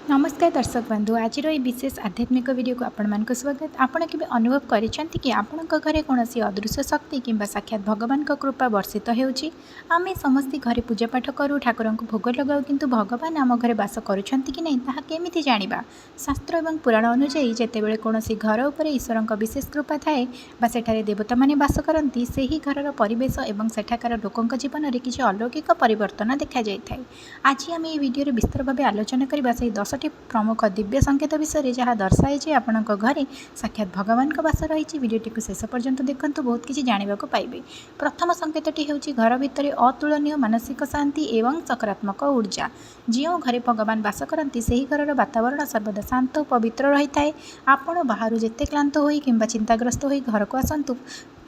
नमस्कार दर्शक बंधु आज विशेष आध्यात्मिक वीडियो को आपण स्वागत। आपण के अनुभव करिसेंति कि आपण घरे कौन अदृश्य शक्ति किंबा साक्षात भगवान कृपा वर्षित होउची। आमे समस्त घरे पूजा पाठ करूँ, ठाकुर को भोग लगाऊ, किंतु भगवान आम घरे बास करुछंती कि नहीं ताहा केमिति जानिबा। शास्त्र और पुराण अनुसार जेतेबेले कौनसी घर उपर ईश्वर विशेष कृपा थाए बा सेठारे देवता माने बास करती, सेही घरर परिवेश और सेठाकार लोकंक जीवन में किसी अलौकिक परिवर्तन देखा जाए। आज आम ये वीडियो विस्तार भाव आलोचना करबा से 10 प्रमुख दिव्य संकेत विषय जहाँ दर्शाए जे आपण घरे साक्षात भगवान का बास रही। वीडियोटी को शेष पर्यंत देखूँ, बहुत किसी जानवा पाइबे। प्रथम संकेतटी होची घर भितर अतुलनीय मानसिक शांति एवं सकारात्मक ऊर्जा। जो घरे भगवान बास करती से घर वातावरण सर्वदा शांत और पवित्र रही है। आपण बाहर जिते क्लांत हो कि चिंताग्रस्त हो घर को आसतु,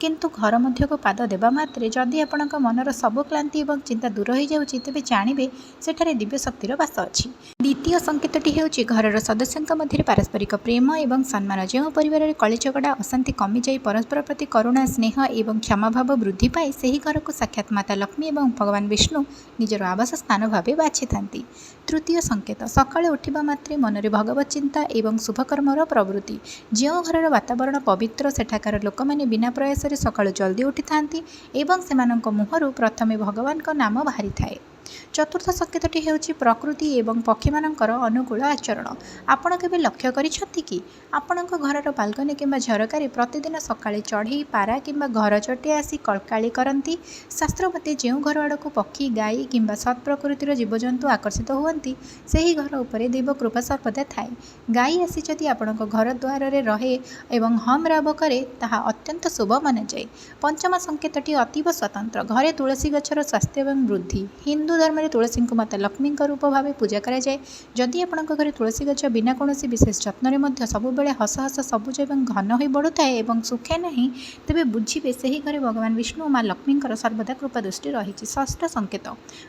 किंतु घर मध्य को पाद देवा मात्रे जदि आपण मनर सब क्लांति और चिंता दूर हो जाऊँगी तेज जानवे सेठारे दिव्य शक्तिर बास अच्छी। द्वितीय संकेतटी होची घरर सदस्यों मध्य पारस्परिक प्रेम और सम्मान। जो परिवार कली झगड़ा अशांति कमी जाए परस्पर प्रति करुणा स्नेह और क्षमा भाव वृद्धि पाए, से ही घर को साक्षात माता लक्ष्मी और भगवान विष्णु निजर आवास स्थान भाव बाछि थांती। तृतीय संकेत सकाळे उठिबा मात्रे मनरे भगवत चिंता एवं शुभकर्मर प्रवृत्ति। जो घरर वातावरण पवित्र सेठाकार लोक मैंने बिना प्रयास सकाळु जल्दी उठी थांती एवं सेमानंक मुहरु प्रथमे भगवान का नाम बाहरी थाए। चतुर्थ संकेतटी होची प्रकृति एवं पक्षी मानकर अनुकूल आचरण। आपण केबे लक्ष्य करिसथि कि आपणक घरर बालकनी किंबा झरकारी प्रतिदिन सकाळे चढ़ई पारा किंबा घर चटे आसी कलकाली करती। शास्त्र मते जो घर आड़क पक्षी गाई किंबा सत् प्रकृतिर जीवजंतु आकर्षित हुअन्ति, सेही घर उपरे देव कृपा सर्वदा थाए। गाई आसी जदि आपणक घर द्वार रे रहे एवं हम राब करे ताहा अत्यंत शुभ माना जाए। पंचम संकेतटी अतीव स्वतंत्र घरे तुलसी गछर स्वास्थ्य एवं वृद्धि। हिंदू धर्म में तुलसी को माता लक्ष्मी रूप भाव पूजा कराए। जदि आपण घर तुलसी गछ बिना कौन विशेष जत्न सब बेले हस हस सबुज और घन हो बढ़ु थाए और सुखे नहीं, तेबे बुझे से ही घरे भगवान विष्णु माँ लक्ष्मी सर्वदा कृपा दृष्टि रही। षष्ठ संकेत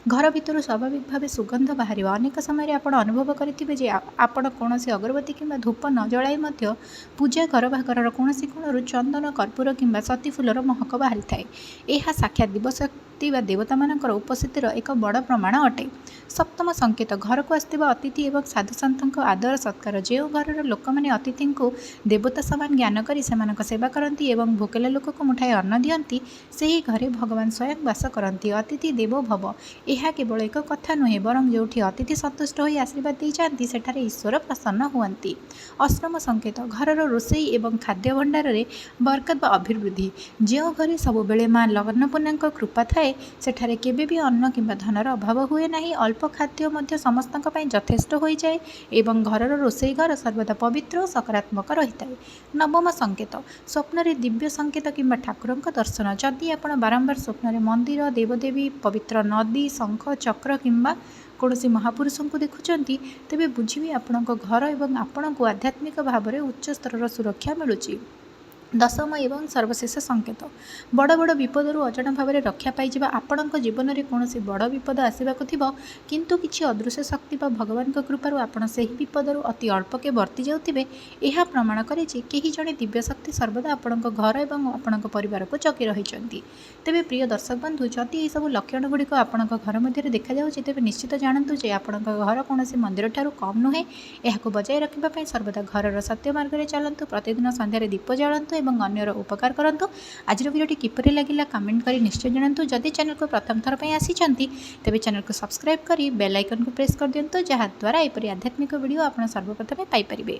घर भितर स्वाभाविक भाव सुगंध बाहर। अनेक समय आप अनुभव करेंगे आपण कौन अगरबत्ती कि धूप न जलाई पूजा घर बा घर कौन कोणरू चंदन कर्पूर कि सती फूलर महक बाहरी थाए। यह साक्षात दिवशक्ति व देवता मानकर उपस्थितिर एक बड़ प्रमाण अटे। सप्तम संकेत घर को आसथिबा अतिथि एवं साधु सन्थ आदर सत्कार। जो घर लोक मैंने अतिथि को देवता समान ज्ञान करी सेमानक सेवा करती एवं भोकेला लोक को मुठाए अन्न दियंती, से ही घरे भगवान स्वयं बास करती। अतिथि देवो भव यह केवल एक कथा नुहे, बरं जोठी अतिथि सन्तुष्ट होई आशीर्वाद दे जाती सेठारे ईश्वर प्रसन्न हुअन्ति। अष्टम संकेत घरर रोषई एवं खाद्य भंडार रे बरकत व अभिवृद्धि। जो घरे सब बेले माँ अन्नपूर्णा कृपा थाए सेठारे केबे भी अन्न किंबा धनर अभाव हुए नहीं। अल्प खाद्य मध्य समस्तक पई यथेष्ट हो जाए एवं घरर रोषई घर सर्वदा पवित्र और सकारात्मक रही है। नवम संकेत स्वप्न रे दिव्य संकेत किंबा ठाकुर दर्शन। जदि आप बारंबार स्वप्न मंदिर देवदेवी पवित्र नदी शंख चक्र किंबा कौन महापुरुषों को देखुंट, तेबे बुझे आपण घर और आपण को आध्यात्मिक भाव में उच्च स्तर सुरक्षा मिलूँ। दशम एवं सर्वशेष संकेत बड़ बड़ विपदर अजाण भाव में रक्षा पाई। आपण जीवन में कौन बड़ विपद आसवाक थो, किंतु किसी अदृश्य शक्ति भगवान कृपार आपण से विपदर अति अल्पके वर्ती जाऊे। यह प्रमाण करे कहीं जड़े दिव्य शक्ति सर्वदा आपण घर और आपण परिवार को जगी रही। तेबे प्रिय दर्शक बंधु, जदि यह सब लक्षण गुड़िक आपण घर मध्य देखा जाऊँगी, तेज निश्चित जानतु जे आपण घर कौन मंदिर ठारू कम नुहे। यह बजाय रखापी सर्वदा घरर सत्य मार्ग में चलतु, प्रतिदिन संध्यारे दीप जलातु एवं अन्यर उपकार करंतु। आज वीडियोटी किपरि लागिला कमेंट करी निश्चय जणातु। जदि चैनल को प्रथम थर पे आसीचंती तेबे चैनल को सब्सक्राइब करी बेल आइकन को प्रेस कर दियंतु, जहाँ द्वारा एपरि आध्यात्मिक वीडियो आपण सर्वप्रथमे पाई परिबे।